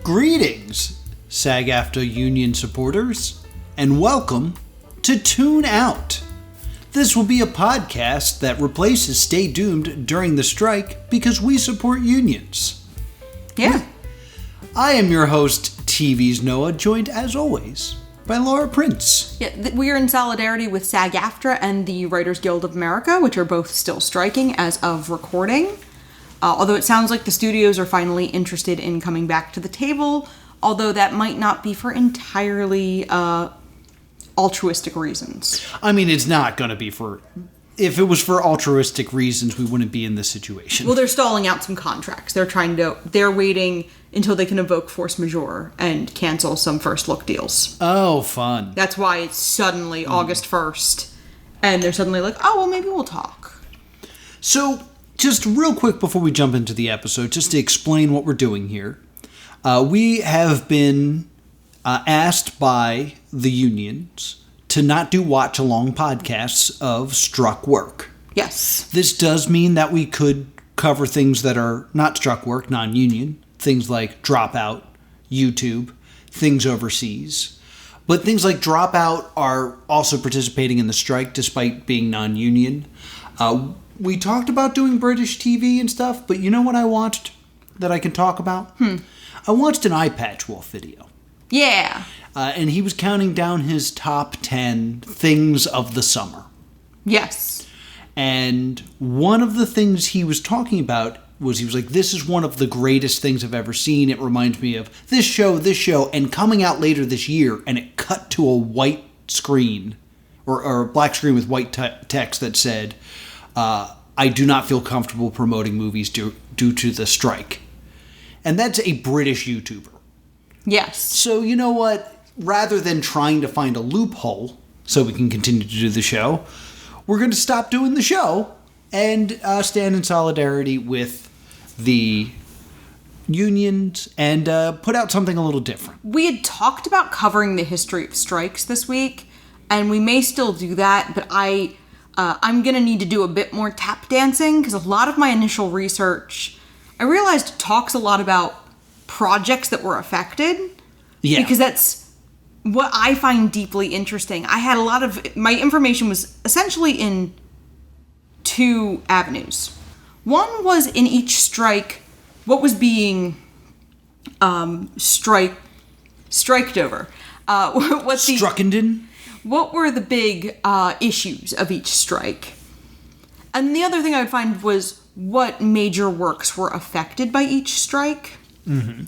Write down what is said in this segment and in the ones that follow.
Greetings, SAG-AFTRA union supporters, and welcome to Tune Out. This will be a podcast that replaces Stay Doomed during the strike because we support unions. Yeah. I am your host, TV's Noah, joined as always by Laura Prince. Yeah, we are in solidarity with SAG-AFTRA and the Writers Guild of America, which are both still striking as of recording. Although it sounds like the studios are finally interested in coming back to the table, although that might not be for entirely altruistic reasons. I mean, it's not going to be for... If it was for altruistic reasons, we wouldn't be in this situation. Well, they're stalling out some contracts. They're waiting until they can invoke force majeure and cancel some first look deals. Oh, fun. That's why it's suddenly August 1st, and they're suddenly like, oh, well, maybe we'll talk. So... Just real quick before we jump into the episode, just to explain what we're doing here. We have been asked by the unions to not do watch-along podcasts of struck work. Yes. This does mean that we could cover things that are not struck work, non-union, things like Dropout, YouTube, things overseas. But things like Dropout are also participating in the strike despite being non-union. We talked about doing British TV and stuff, but you know what I watched that I can talk about? I watched an Eye Patch Wolf video. Yeah. And he was counting down his top 10 things of the summer. Yes. And one of the things he was talking about was, he was like, this is one of the greatest things I've ever seen. It reminds me of this show, and coming out later this year, and it cut to a white screen, or a black screen with white text that said... I do not feel comfortable promoting movies due to the strike. And that's a British YouTuber. Yes. So you know what? Rather than trying to find a loophole so we can continue to do the show, we're going to stop doing the show and stand in solidarity with the unions and put out something a little different. We had talked about covering the history of strikes this week, and we may still do that, but I'm going to need to do a bit more tap dancing because a lot of my initial research, I realized, talks a lot about projects that were affected. Yeah. Because that's what I find deeply interesting. I had a lot of... My information was essentially in two avenues. One was in each strike, what was being striked over. Struckenden? What were the big issues of each strike? And the other thing I would find was what major works were affected by each strike. Mm-hmm.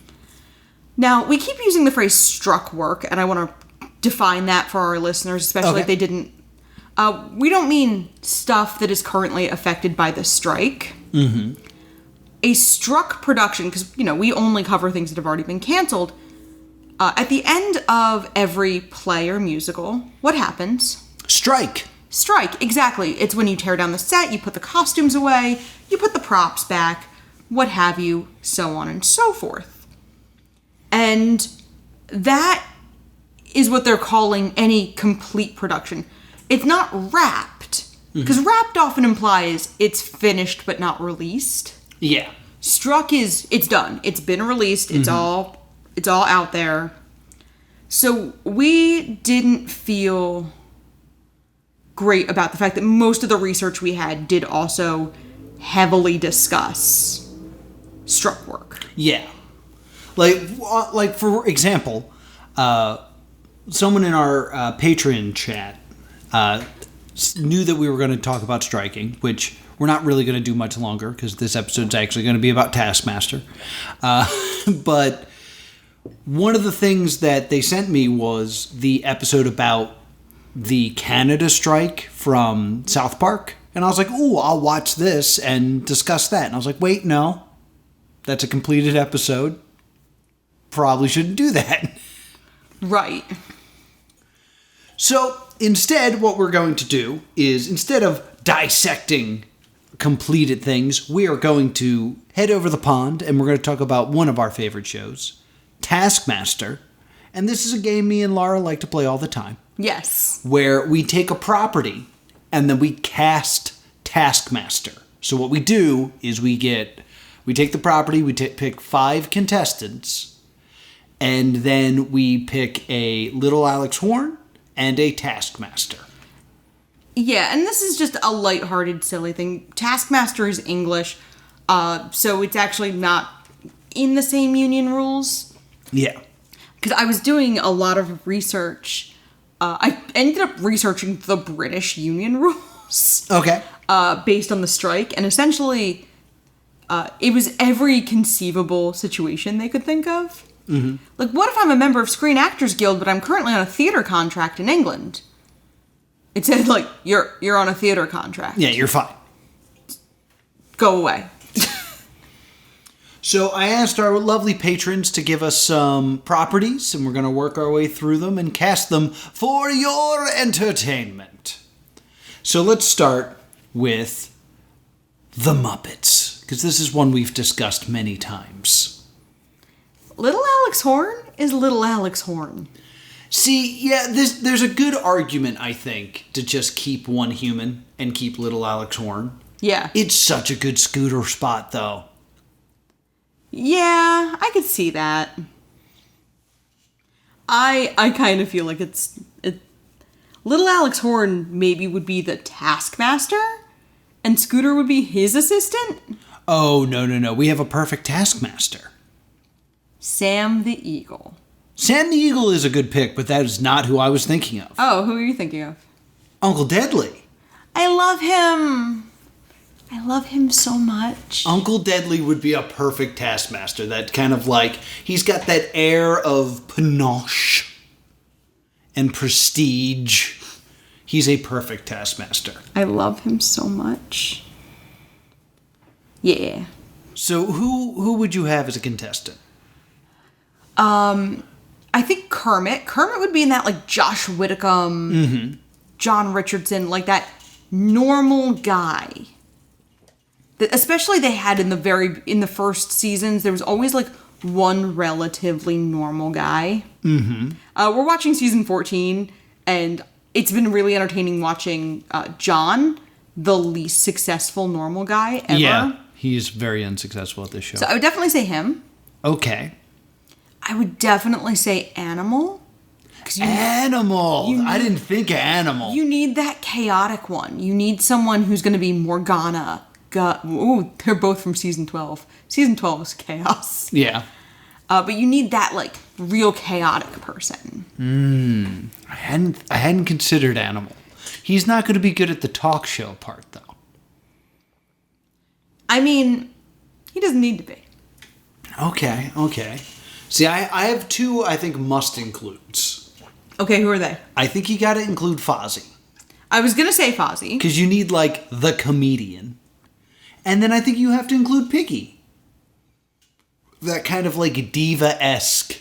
Now, we keep using the phrase struck work, and I want to define that for our listeners, especially if they didn't... we don't mean stuff that is currently affected by the strike. Mm-hmm. A struck production, because, we only cover things that have already been canceled... at the end of every play or musical, what happens? Strike, exactly. It's when you tear down the set, you put the costumes away, you put the props back, what have you, so on and so forth. And that is what they're calling any complete production. It's not wrapped, because wrapped often implies it's finished but not released. Yeah. Struck is, it's done. It's been released, it's all out there. So we didn't feel great about the fact that most of the research we had did also heavily discuss struck work. Yeah. Like for example, someone in our Patreon chat knew that we were going to talk about striking, which we're not really going to do much longer because this episode's actually going to be about Taskmaster. But... one of the things that they sent me was the episode about the Canada strike from South Park. And I was like, ooh, I'll watch this and discuss that. And I was like, wait, no. That's a completed episode. Probably shouldn't do that. Right. So instead, what we're going to do is, instead of dissecting completed things, we are going to head over the pond and we're going to talk about one of our favorite shows, Taskmaster. And this is a game me and Laura like to play all the time. Yes. Where we take a property and then we cast Taskmaster. So what we do is we take the property, pick 5 contestants, And then we pick a little Alex Horn and a Taskmaster. Yeah, and this is just a lighthearted, silly thing. Taskmaster is English, so it's actually not in the same union rules. Yeah. Because I was doing a lot of research. I ended up researching the British union rules. Okay. Based on the strike, and essentially, it was every conceivable situation they could think of. Mm-hmm. Like, what if I'm a member of Screen Actors Guild, but I'm currently on a theater contract in England? It said, like, you're on a theater contract. Yeah, you're fine. Go away. So I asked our lovely patrons to give us some properties, and we're going to work our way through them and cast them for your entertainment. So let's start with The Muppets, because this is one we've discussed many times. Little Alex Horn is Little Alex Horn. See, yeah, there's a good argument, I think, to just keep one human and keep Little Alex Horn. Yeah. It's such a good Scooter spot, though. Yeah, I could see that. I kind of feel like Little Alex Horn maybe would be the Taskmaster, and Scooter would be his assistant? Oh, no. We have a perfect Taskmaster. Sam the Eagle. Sam the Eagle is a good pick, but that is not who I was thinking of. Oh, who are you thinking of? Uncle Deadly. I love him. I love him so much. Uncle Deadly would be a perfect Taskmaster. That kind of like, he's got that air of panache and prestige. He's a perfect Taskmaster. I love him so much. Yeah. So who would you have as a contestant? I think Kermit. Kermit would be in that, like, Josh Whitcomb, John Richardson, like that normal guy. Especially they had in the first seasons, there was always, like, one relatively normal guy. Mm-hmm. We're watching season 14, and it's been really entertaining watching John, the least successful normal guy ever. Yeah, he's very unsuccessful at this show. So I would definitely say him. Okay. I would definitely say Animal. Animal! I didn't think of Animal. You need that chaotic one. You need someone who's going to be Morgana. Ooh, they're both from season 12. Season 12 is chaos. Yeah. But you need that, like, real chaotic person. I hadn't considered Animal. He's not going to be good at the talk show part, though. I mean, he doesn't need to be. Okay. See, I have two I think must-includes. Okay, who are they? I think you got to include Fozzie. I was going to say Fozzie. Because you need, like, the comedian. And then I think you have to include Piggy. That kind of, like, diva-esque.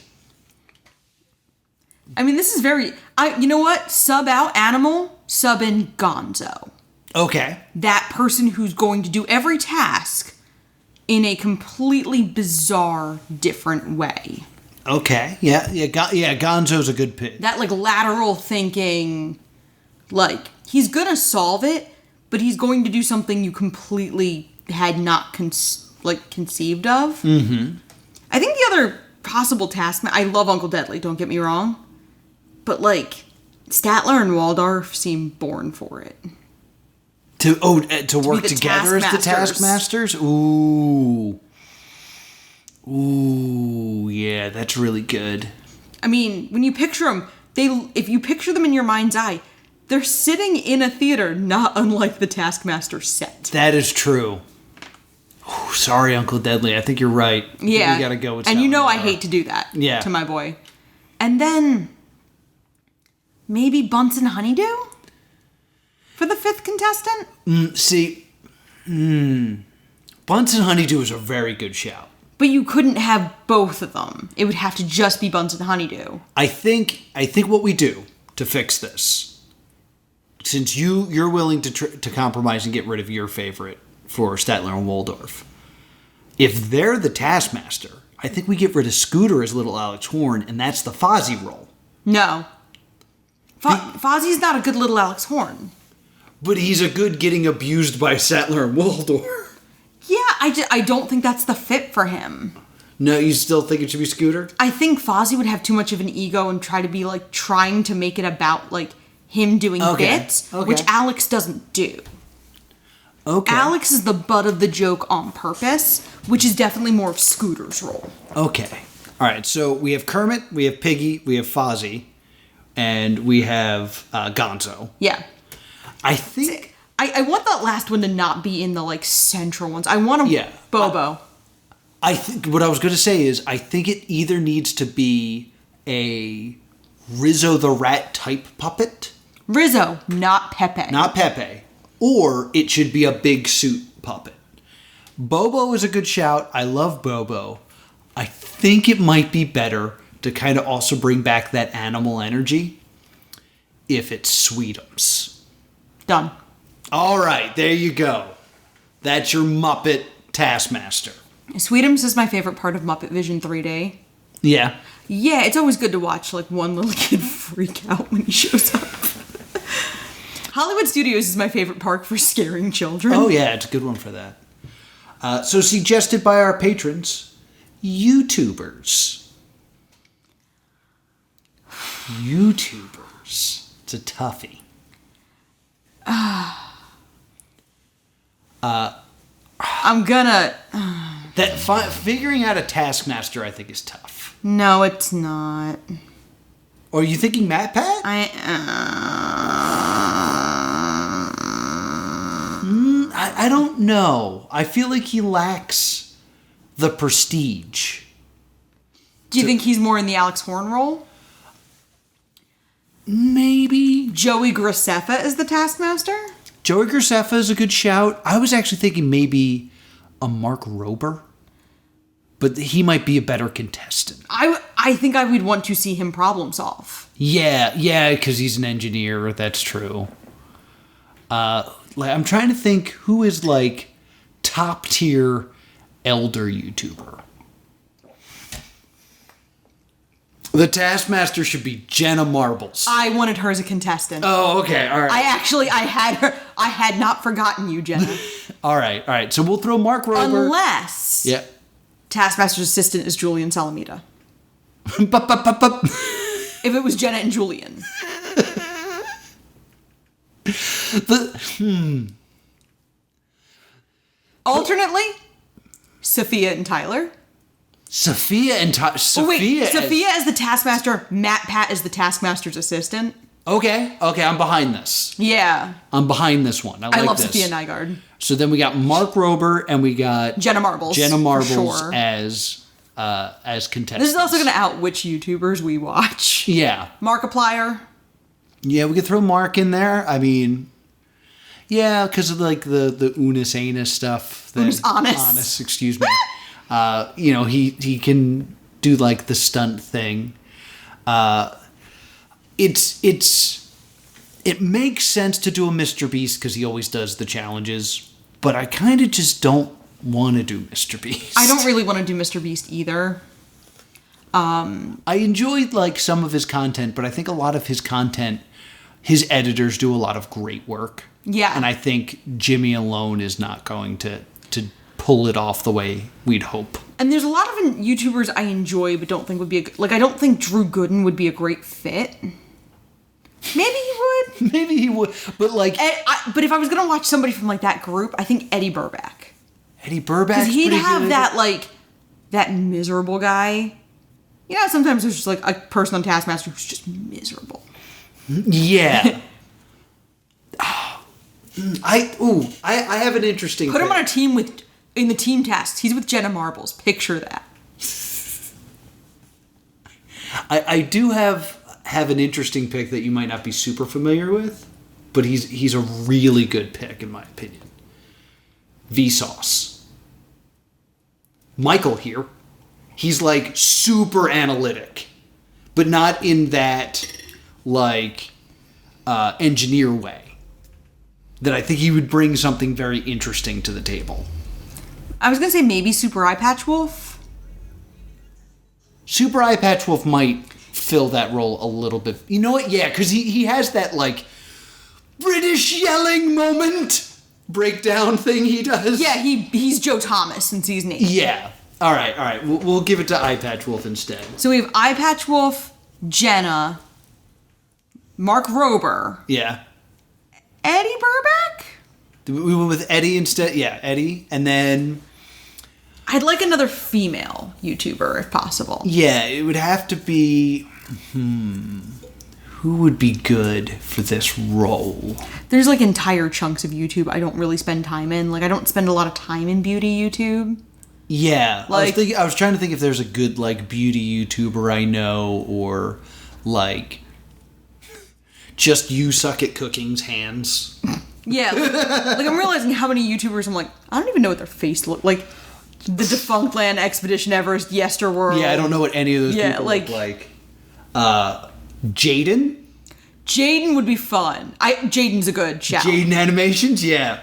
I mean, this is very... you know what? Sub out Animal, sub in Gonzo. Okay. That person who's going to do every task in a completely bizarre, different way. Okay. Yeah, Gonzo's a good pick. That, like, lateral thinking, like, he's gonna solve it, but he's going to do something you completely had not conceived of. Mm-hmm. I think the other possible I love Uncle Deadly, don't get me wrong, but, like, Statler and Waldorf seem born for it. To work together as the Taskmasters? Ooh, yeah, that's really good. I mean, when you picture them, if you picture them in your mind's eye, they're sitting in a theater not unlike the Taskmaster set. That is true. Ooh, sorry, Uncle Deadly. I think you're right. Yeah. We gotta go with and you know I hate to do that to my boy. And then maybe Bunsen Honeydew? For the fifth contestant? Bunsen Honeydew is a very good shout. But you couldn't have both of them. It would have to just be Bunsen Honeydew. I think what we do to fix this, since you're willing to compromise and get rid of your favorite for Statler and Waldorf, if they're the Taskmaster, I think we get rid of Scooter as Little Alex Horn, and that's the Fozzie role. No. Fozzie's not a good Little Alex Horn. But he's a good getting abused by Statler and Waldorf. Yeah, I don't think that's the fit for him. No, you still think it should be Scooter? I think Fozzie would have too much of an ego and try to be like trying to make it about like him doing bits, which Alex doesn't do. Okay. Alex is the butt of the joke on purpose, which is definitely more of Scooter's role. Okay. All right, so we have Kermit, we have Piggy, we have Fozzie, and we have Gonzo. Yeah. I think... I want that last one to not be in the, like, central ones. I want Bobo. I think what I was going to say is I think it either needs to be a Rizzo the Rat type puppet. Rizzo, not Pepe. Not Pepe. Or it should be a big suit puppet. Bobo is a good shout. I love Bobo. I think it might be better to kind of also bring back that animal energy if it's Sweetums. Done. All right, there you go. That's your Muppet Taskmaster. Sweetums is my favorite part of Muppet Vision 3D. Yeah. Yeah, it's always good to watch like one little kid freak out when he shows up. Hollywood Studios is my favorite park for scaring children. Oh yeah, it's a good one for that. So suggested by our patrons, YouTubers. YouTubers. It's a toughie. I'm gonna... Figuring out a Taskmaster, I think, is tough. No, it's not. Or are you thinking Matt Pat? I don't know. I feel like he lacks the prestige. Do you think he's more in the Alex Horn role? Maybe. Joey Graceffa is the Taskmaster? Joey Graceffa is a good shout. I was actually thinking maybe a Mark Rober. But he might be a better contestant. I think I would want to see him problem solve. Yeah, because he's an engineer. That's true. I'm trying to think who is like top tier elder YouTuber. The Taskmaster should be Jenna Marbles. I wanted her as a contestant. Oh, okay, all right. I had not forgotten you, Jenna. all right. So we'll throw Mark Rober. Unless... Yeah. Taskmaster's assistant is Julian Salamita. If it was Jenna and Julian. Alternately, Sophia and Tyler. Sophia as the Taskmaster, Matt Pat is the Taskmaster's assistant. Okay, I'm behind this. Yeah. I'm behind this one. I love this. Sophia Nygaard. So then we got Mark Rober and we got Jenna Marbles sure. as contestants. This is also going to out which YouTubers we watch. Yeah. Markiplier. Yeah, we could throw Mark in there. I mean, yeah, because of like the Unis Anus stuff. Unis Anus. Anus, excuse me. He can do like the stunt thing. It makes sense to do a Mr. Beast because he always does the challenges, but I kind of just don't want to do Mr. Beast. I don't really want to do Mr. Beast either. I enjoyed like some of his content, but I think a lot of his content, his editors do a lot of great work. Yeah. And I think Jimmy alone is not going to pull it off the way we'd hope. And there's a lot of YouTubers I enjoy but don't think would be I don't think Drew Gooden would be a great fit. Maybe he would. But like... but if I was going to watch somebody from like that group, I think Eddie Burback. Eddie Burback? Because he'd have good. That like... that miserable guy. You know, sometimes there's just like a person on Taskmaster who's just miserable. Yeah. I have an interesting... Put him on a team in the team tasks. He's with Jenna Marbles. Picture that. I do have an interesting pick that you might not be super familiar with, but he's a really good pick in my opinion. Vsauce. Michael here. He's like super analytic, but not in that like engineer way. That I think he would bring something very interesting to the table. I was going to say maybe Super Eye Patch Wolf. Super Eye Patch Wolf might fill that role a little bit. You know what? Yeah, because he has that, like, British yelling moment breakdown thing he does. Yeah, he's Joe Thomas in season 8. Yeah. All right. We'll give it to Eye Patch Wolf instead. So we have Eye Patch Wolf, Jenna, Mark Rober. Yeah. Eddie Burback? We went with Eddie instead. Yeah, Eddie. And then... I'd like another female YouTuber, if possible. Yeah, it would have to be... Who would be good for this role? There's, like, entire chunks of YouTube I don't really spend time in. Like, I don't spend a lot of time in beauty YouTube. Yeah. Like, I was trying to think if there's a good, like, beauty YouTuber I know, or, like... Just you suck at cooking's hands. Yeah, like I'm realizing how many YouTubers I'm like, I don't even know what their face look like. The Defunct Land, Expedition Everest, Yesterworld. Yeah, I don't know what any of those people look like. Jaden? Jaden would be fun. Jaden's a good shout. Jaden Animations, yeah.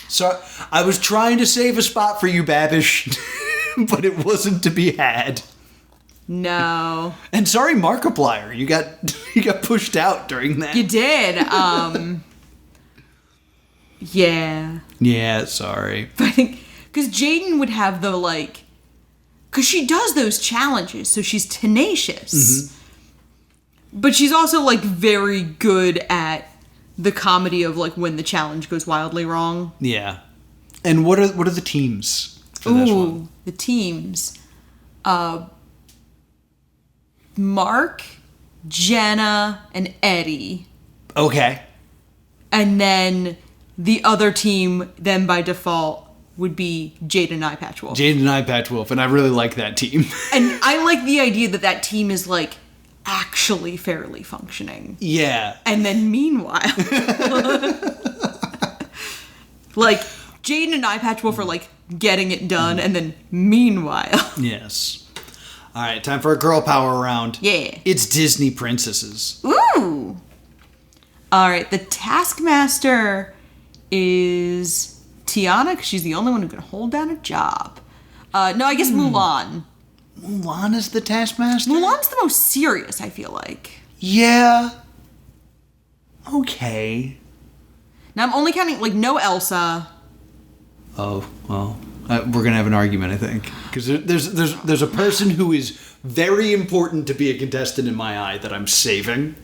So I was trying to save a spot for you, Babish, but it wasn't to be had. No. And sorry, Markiplier, you got pushed out during that. You did. Yeah. Yeah, sorry. But I think because Jaden would have the like, because she does those challenges, so she's tenacious. Mm-hmm. But she's also like very good at the comedy of like when the challenge goes wildly wrong. Yeah. And what are the teams for this one? The teams. Mark, Jenna, and Eddie. Okay. And then the other team, then by default, would be Jade and Eye Patch Wolf. Jade and Eye Patch Wolf, and I really like that team. And I like the idea that team is like actually fairly functioning. Yeah. And then meanwhile, like Jade and Eye Patch Wolf are like getting it done, and then meanwhile. Yes. All right, time for a girl power round. Yeah. It's Disney princesses. Ooh. All right, the Taskmaster is Tiana, because she's the only one who can hold down a job. No, I guess Mulan. Mulan is the Taskmaster? Mulan's the most serious, I feel like. Yeah. Okay. Now, I'm only counting, like, no Elsa. Oh, well, we're going to have an argument, I think. Because there's a person who is very important to be a contestant in my eye that I'm saving.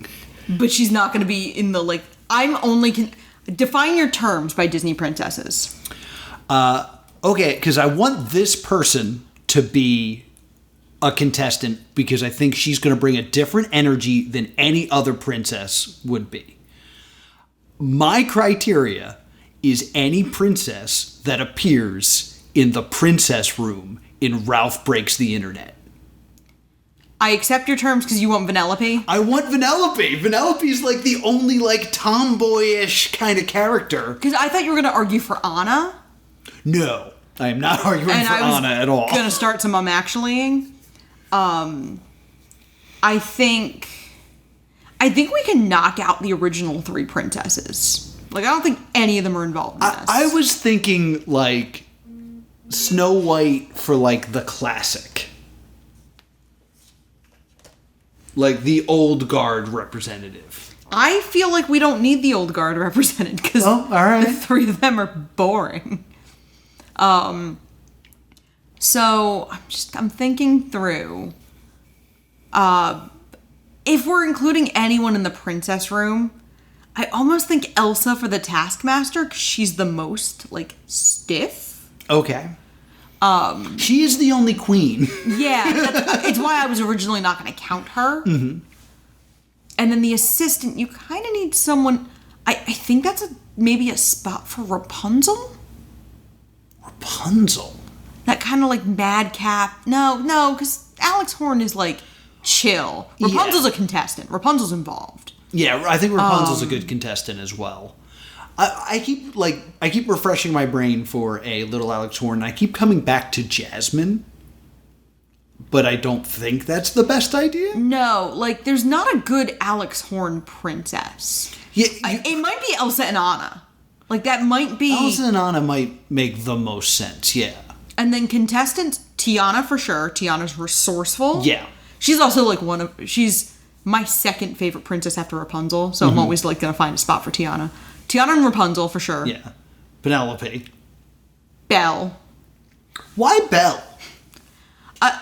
But she's not going to be in the, like... I'm only... Define your terms by Disney princesses. Okay, because I want this person to be a contestant because I think she's going to bring a different energy than any other princess would be. My criteria is any princess that appears in the princess room in Ralph Breaks the Internet. I accept your terms because you want Vanellope. I want Vanellope. Vanellope's like the only like tomboyish kind of character. Because I thought you were going to argue for Anna. No, I am not arguing for Anna at all. Going to start some actuallying. I think we can knock out the original three princesses. Like, I don't think any of them are involved in this. I was thinking like Snow White for like the classic. Like the old guard representative. I feel like we don't need the old guard represented because the three of them are boring. So I'm thinking through. If we're including anyone in the princess room, I almost think Elsa for the Taskmaster because she's the most like stiff. Okay. She is the only queen. Yeah, it's why I was originally not going to count her. Mm-hmm. And then the assistant, you kind of need someone. I think that's maybe a spot for Rapunzel. Rapunzel. That kind of like madcap. No, because Alex Horne is like chill. Rapunzel's a contestant. Rapunzel's involved. Yeah, I think Rapunzel's a good contestant as well. I keep refreshing my brain for a little Alex Horne. I keep coming back to Jasmine, but I don't think that's the best idea. No, like there's not a good Alex Horne princess. Yeah, it might be Elsa and Anna. Like that might be Elsa and Anna might make the most sense. Yeah. And then contestants, Tiana for sure. Tiana's resourceful. Yeah. She's also like she's my second favorite princess after Rapunzel, so I'm always like gonna find a spot for Tiana. Tiana and Rapunzel for sure. Yeah. Penelope. Belle. Why Belle?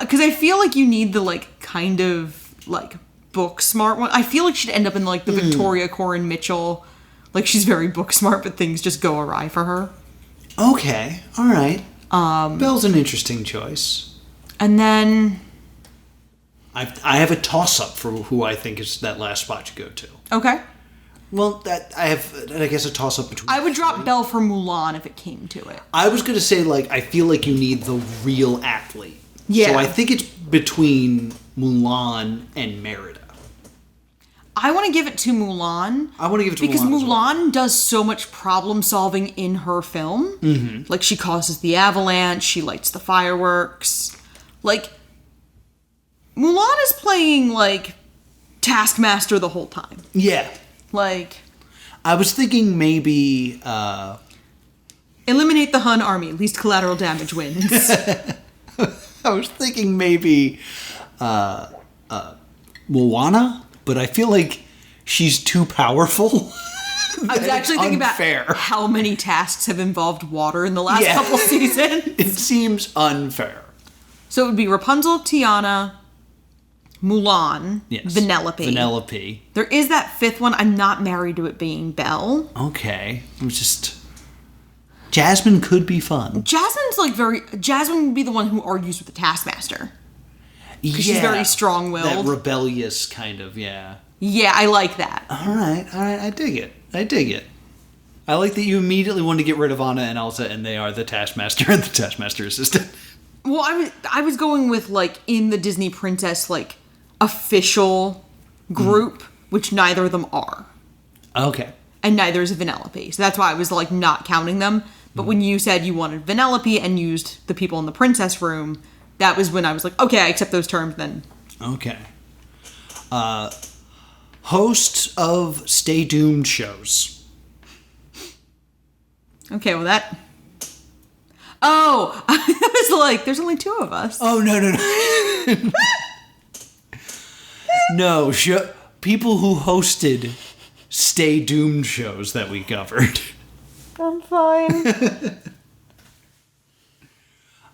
Because I feel like you need the, like, kind of, like, book smart one. I feel like she'd end up in, like, the Victoria Corin Mitchell. Like, she's very book smart, but things just go awry for her. Okay, all right. Belle's an interesting choice. And then... I have a toss-up for who I think is that last spot to go to. Okay. Well, I guess, a toss-up between... I would drop Belle for Mulan if it came to it. I was going to say, like, I feel like you need the real athlete. Yeah. So I think it's between Mulan and Merida. I want to give it to Mulan. I want to give it to Mulan because as well. Mulan does so much problem solving in her film. Mm-hmm. Like, she causes the avalanche, she lights the fireworks. Like, Mulan is playing, like, Taskmaster the whole time. Yeah. Like... I was thinking maybe... eliminate the Hun army, least collateral damage wins. I was thinking maybe Moana, but I feel like she's too powerful. I was actually thinking unfair. about how many tasks have involved water in the last couple seasons. It seems unfair. So it would be Rapunzel, Tiana, Mulan, Yes. Vanellope. There is that fifth one. I'm not married to it being Belle. Okay. It was just... Jasmine could be fun. Jasmine would be the one who argues with the Taskmaster. Because she's very strong-willed. That rebellious kind of, yeah. Yeah, I like that. All right. I dig it. I like that you immediately want to get rid of Anna and Elsa, and they are the Taskmaster and the Taskmaster assistant. Well, I was going with, like, in the Disney Princess, like, official group, which neither of them are. Okay. And neither is Vanellope. So that's why I was, like, not counting them. But when you said you wanted Vanellope and used the people in the princess room, that was when I was like, okay, I accept those terms then. Okay. Hosts of Stay Doomed shows. Okay, well that... Oh! I was like, there's only two of us. Oh, no. No, people who hosted Stay Doomed shows that we covered. I'm fine.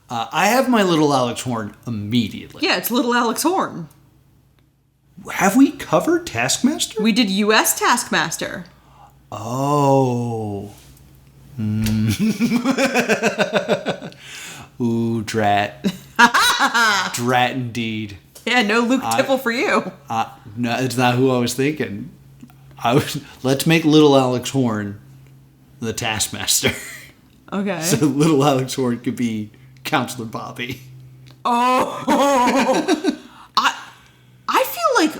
I have my little Alex Horn immediately. Yeah, it's little Alex Horn. Have we covered Taskmaster? We did U.S. Taskmaster. Oh. Ooh, drat. Drat indeed. Yeah, no Luke Tipple for you. No, it's not who I was thinking. Let's make little Alex Horn the Taskmaster. Okay. So little Alex Horn could be Counselor Bobby. Oh. I feel like...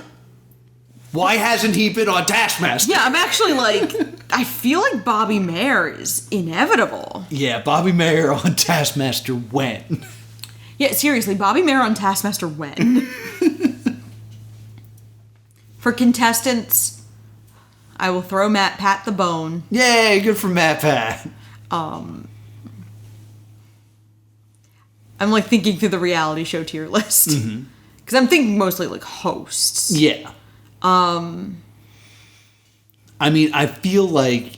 Why hasn't he been on Taskmaster? Yeah, I'm actually like... I feel like Bobby Mayer is inevitable. Yeah, Bobby Mayer on Taskmaster when? Yeah, seriously, Bobby Mayer on Taskmaster when? For contestants, I will throw Matt Pat the bone. Yay, good for Matt Pat. I'm like thinking through the reality show tier list. Because I'm thinking mostly like hosts. Yeah. I mean, I feel like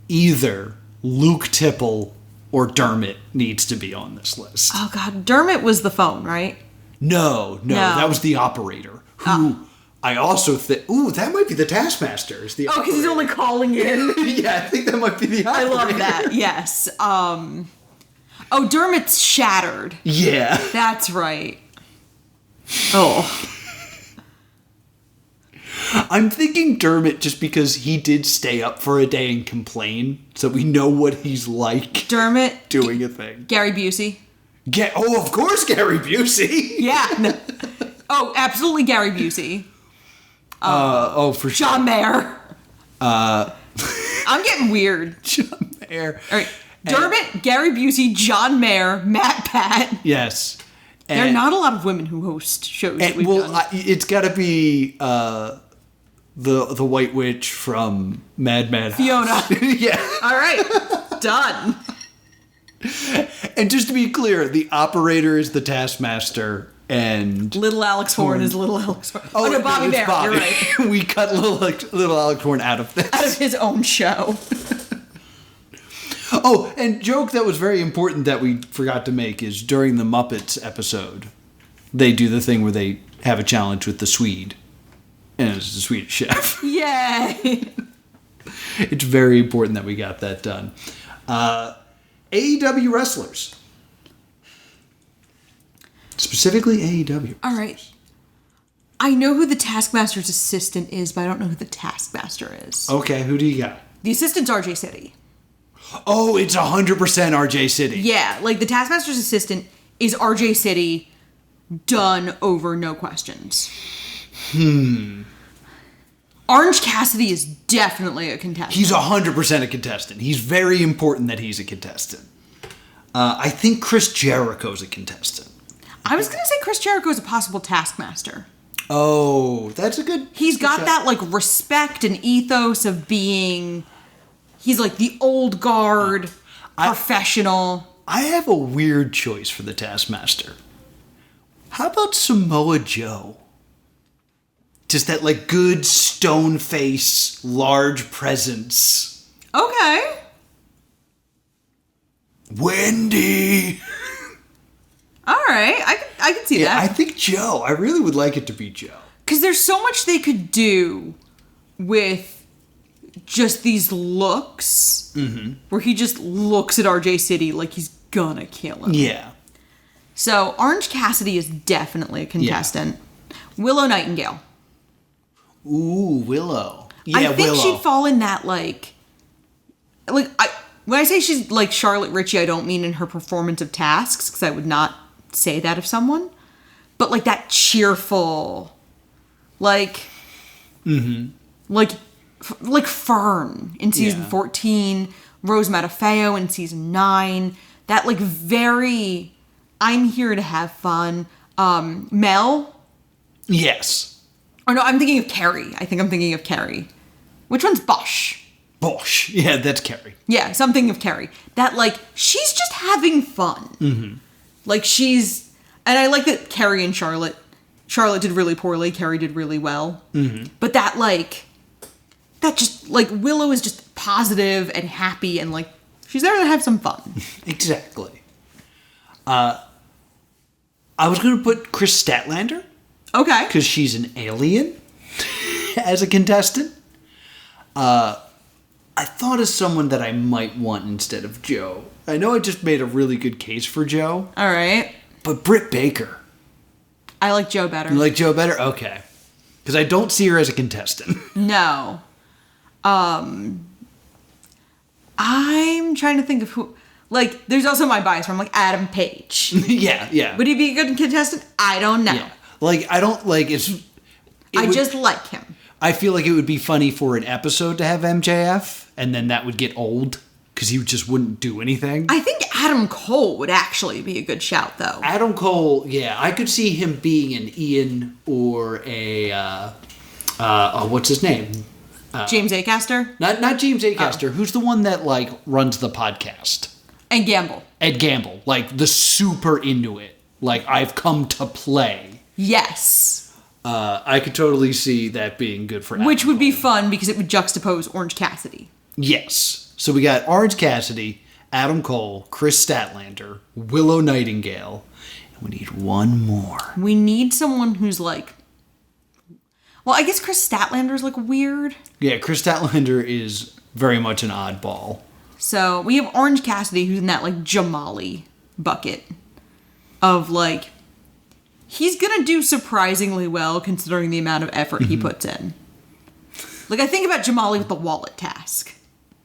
either Luke Tipple or Dermot needs to be on this list. Oh god, Dermot was the phone, right? No, that was the operator. Who I also think... Ooh, that might be the Taskmaster. Is the because he's only calling in. Yeah, I think that might be the operator. I love that, yes. Oh, Dermot's shattered. Yeah. That's right. Oh. I'm thinking Dermot just because he did stay up for a day and complain, so we know what he's like. Dermot. Doing a thing. Gary Busey. Of course Gary Busey. Yeah. No. Oh, absolutely Gary Busey. For sure. John Mayer. I'm getting weird. John Mayer. All right. Dermot, Gary Busey, John Mayer, Matt Pat. Yes. There are not a lot of women who host shows that we've done. It's got to be the White Witch from Mad House. Fiona. Yeah. All right. Done. And just to be clear, the operator is the Taskmaster and... Little Alex Horn is Little Alex Horn. Oh no, Bobby Bear. Bobby. You're right. We cut little Alex Horn out of this. Out of his own show. Oh, and joke that was very important that we forgot to make is during the Muppets episode, they do the thing where they have a challenge with the Swede. And it's the Swedish chef. Yay! It's very important that we got that done. AEW wrestlers. Specifically AEW. All right. I know who the Taskmaster's assistant is, but I don't know who the Taskmaster is. Okay, who do you got? The assistant's RJ City. Oh, it's 100% RJ City. Yeah, like the Taskmaster's assistant is RJ City, done over no questions. Orange Cassidy is definitely a contestant. He's 100% a contestant. He's very important that he's a contestant. I think Chris Jericho's a contestant. I was going to say Chris Jericho is a possible Taskmaster. Oh, that's a good... He's got that, like, respect and ethos of being... He's, like, the old guard, professional. I have a weird choice for the Taskmaster. How about Samoa Joe? Just that, like, good stone face, large presence. Okay. Wendy! All right, I can see that. I think Joe. I really would like it to be Joe. Because there's so much they could do with just these looks, where he just looks at RJ City like he's gonna kill him. Yeah. So Orange Cassidy is definitely a contestant. Yeah. Willow Nightingale. Ooh, Willow. Yeah, I think Willow. she'd fall in that when I say she's like Charlotte Ritchie, I don't mean in her performance of tasks, because I would not say that of someone, but like that cheerful, like Fern in season 14, Rose Matafeo in season 9, that like very, I'm here to have fun. Mel. Yes. Or no, I'm thinking of Carrie. I think I'm thinking of Carrie. Which one's Bosch? Bosch. Yeah, that's Carrie. Yeah, something of Carrie. That, like, she's just having fun. Like, and I like that Carrie and Charlotte did really poorly, Carrie did really well. But that just, like, Willow is just positive and happy and, like, she's there to have some fun. Exactly. I was going to put Chris Statlander. Okay. Because she's an alien as a contestant. I thought of someone that I might want instead of Joe. I know I just made a really good case for Joe. All right. But Britt Baker. I like Joe better. You like Joe better? Okay. Because I don't see her as a contestant. No. I'm trying to think of who... Like, there's also my bias where I'm like, Adam Page. Yeah. Would he be a good contestant? I don't know. Yeah. Like, I don't, like, just like him. I feel like it would be funny for an episode to have MJF, and then that would get old, because he just wouldn't do anything. I think Adam Cole would actually be a good shout, though. Adam Cole, yeah. I could see him being an Ian or a, what's his name? James Acaster? Not James Acaster. Oh. Who's the one that, like, runs the podcast? Ed Gamble. Ed Gamble. Like, the super into it. Like, I've come to play. Yes. I could totally see that being good for Adam Which would Cole. be fun because it would juxtapose Orange Cassidy. Yes. So we got Orange Cassidy, Adam Cole, Chris Statlander, Willow Nightingale, and we need one more. We need someone who's like... Well, I guess Chris Statlander's like weird. Yeah, Chris Statlander is very much an oddball. So we have Orange Cassidy who's in that like Jamali bucket of like... He's going to do surprisingly well considering the amount of effort he puts in. Like, I think about Jamali with the wallet task.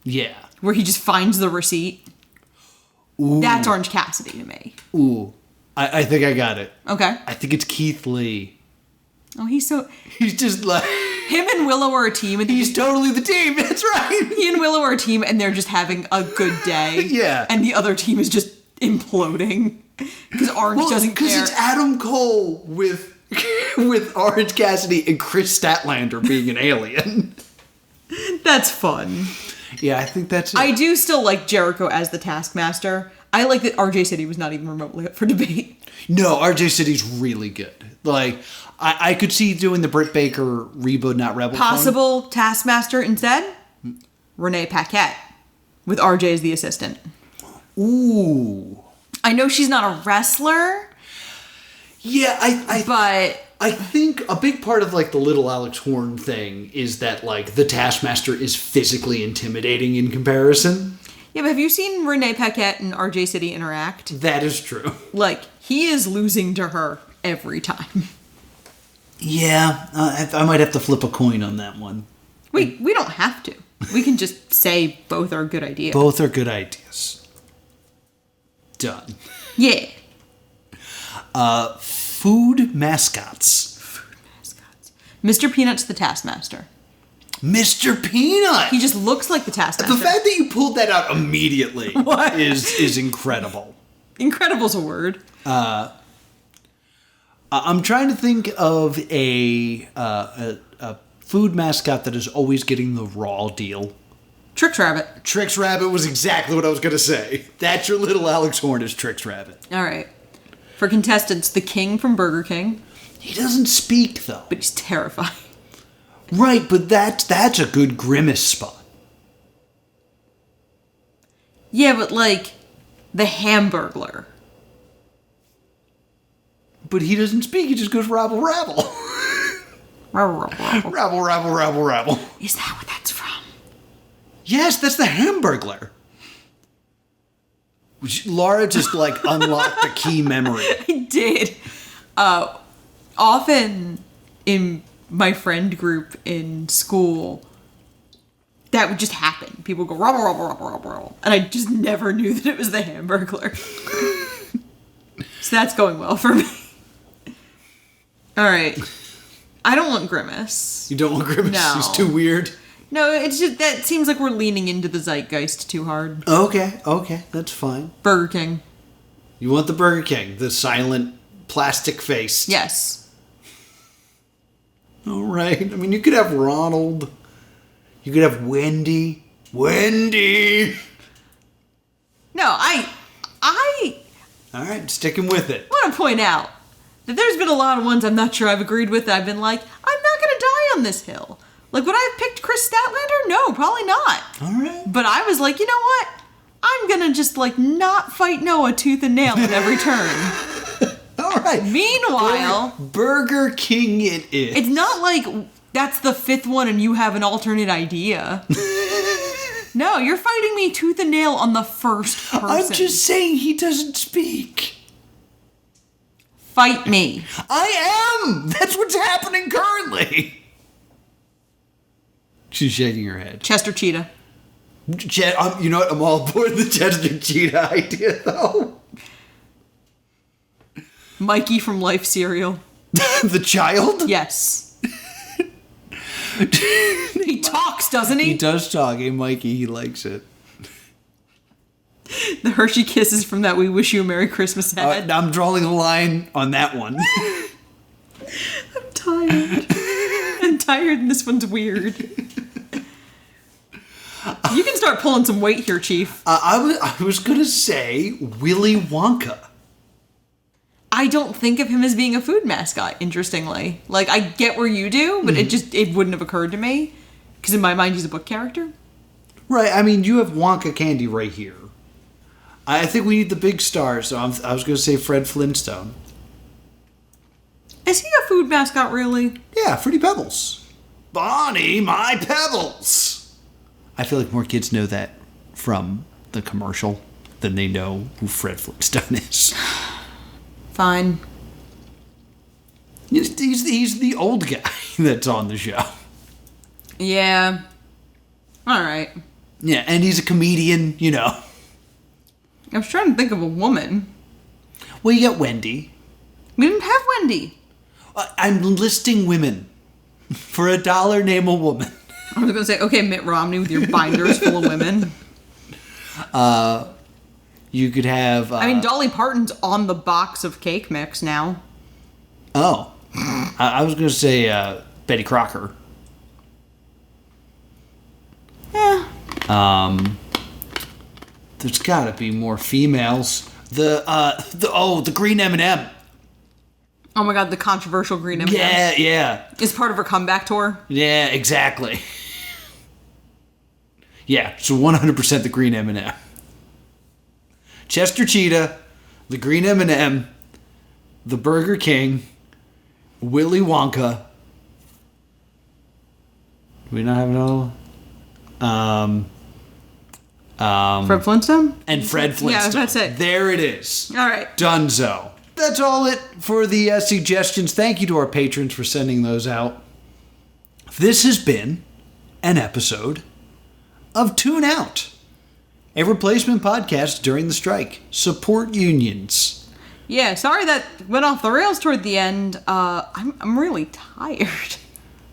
Yeah. Where he just finds the receipt. Ooh. That's Orange Cassidy to me. Ooh. I think I got it. Okay. I think it's Keith Lee. Oh, he's just like... Him and Willow are a team. And he's totally the team, that's right. He and Willow are a team and they're just having a good day. Yeah. And the other team is just imploding. Because Orange doesn't care. Because it's Adam Cole with Orange Cassidy and Chris Statlander being an alien. That's fun. Yeah, I think that's it. I do still like Jericho as the Taskmaster. I like that RJ City was not even remotely up for debate. No, RJ City's really good. Like, I could see doing the Britt Baker Reba Not Rebel Possible thing. Taskmaster instead? Renee Paquette with RJ as the assistant. Ooh. I know she's not a wrestler. Yeah, But I think a big part of like the little Alex Horn thing is that like the Taskmaster is physically intimidating in comparison. yeah, but have you seen Renee Paquette and RJ City interact? That is true. Like, he is losing to her every time. Yeah, I might have to flip a coin on that one. We don't have to. We can just say both are good ideas. Both are good ideas. Done. Yeah. Food mascots. Food mascots. Mr. Peanut's the Taskmaster. Mr. Peanut! He just looks like the Taskmaster. The fact that you pulled that out immediately What? is incredible. Incredible's a word. I'm trying to think of a food mascot that is always getting the raw deal. Trix Rabbit. Trix Rabbit was exactly what I was going to say. That's your little Alex Horn is Trix Rabbit. All right. For contestants, the King from Burger King. He doesn't speak, though. But he's terrifying. Right, but that's a good grimace spot. Yeah, but like, the Hamburglar. But he doesn't speak, he just goes rabble, rabble. Rabble, rabble, rabble, rabble. Is that what that's from? Yes, that's the Hamburglar. Laura just, like, unlocked the key memory. I did. Often in my friend group in school, that would just happen. People would go, rubble, rubble, rubble, rubble, rubble. And I just never knew that it was the Hamburglar. So that's going well for me. All right. I don't want Grimace. You don't want Grimace? No. He's too weird? No, it's just, that seems like we're leaning into the zeitgeist too hard. Okay, that's fine. Burger King. You want the Burger King, the silent plastic face. Yes. All right. I mean, you could have Ronald. You could have Wendy. Wendy! No, I All right, sticking with it. want to point out that there's been a lot of ones I'm not sure I've agreed with that I've been like, I'm not going to die on this hill. Like, would I have picked Chris Statlander? No, probably not. All right. But I was like, you know what? I'm going to just, like, not fight Noah tooth and nail at every turn. All right. Meanwhile, Burger King it is. it's not like that's the fifth one and you have an alternate idea. No, you're fighting me tooth and nail on the first person. I'm just saying he doesn't speak. Fight me. I am! That's what's happening currently. She's shaking her head. Chester Cheetah. You know what? I'm all aboard the Chester Cheetah idea, though. Mikey from Life cereal. The child? Yes. He talks, doesn't he? He does talk. Hey, Mikey, he likes it. The Hershey Kisses from that We Wish You a Merry Christmas ad. I'm drawing a line on that one. I'm tired. I'm tired and this one's weird. You can start pulling some weight here, Chief. I was going to say Willy Wonka. I don't think of him as being a food mascot, interestingly. Like, I get where you do, but it wouldn't have occurred to me. Because in my mind, he's a book character. Right, I mean, you have Wonka candy right here. I think we need the big star, so I was going to say Fred Flintstone. Is he a food mascot, really? Yeah, Fruity Pebbles. Bonnie, my Pebbles! I feel like more kids know that from the commercial than they know who Fred Flintstone is. Fine. He's the old guy that's on the show. Yeah. All right. Yeah, and he's a comedian, you know. I was trying to think of a woman. Well, you got Wendy. We didn't have Wendy. I'm listing women. For $1, name a woman. I was going to say, okay, Mitt Romney with your binders full of women. You could have... I mean, Dolly Parton's on the box of cake mix now. Oh. I was going to say Betty Crocker. Yeah. There's got to be more females. The green M&M. Oh my god, the controversial green M&M. Yeah. Is part of her comeback tour. Yeah, exactly. Yeah, so 100% the green M&M. Chester Cheetah, the green M&M, the Burger King, Willy Wonka. Do we not have no? Fred Flintstone? And Fred Flintstone. Yeah, that's it. There it is. All right. Dunzo. That's all it for the suggestions. Thank you to our patrons for sending those out. This has been an episode of Tune Out, a replacement podcast during the strike. Support unions. Yeah, sorry that went off the rails toward the end. I'm really tired.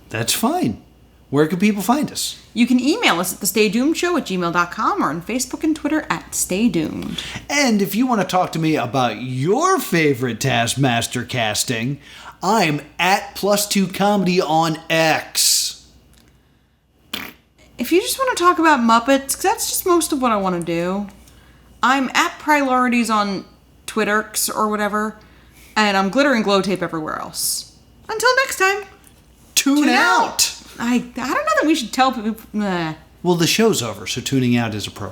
That's fine. Where can people find us? You can email us at thestaydoomedshow@gmail.com or on Facebook and Twitter at Stay Doomed. And if you want to talk to me about your favorite Taskmaster casting, I'm at +2 Comedy on X. If you just want to talk about Muppets, 'cause that's just most of what I want to do, I'm at Priorities on Twitter or whatever, and I'm Glitter and Glow Tape everywhere else. Until next time, Tune out! I don't know that we should tell people. Well, the show's over, so tuning out is appropriate.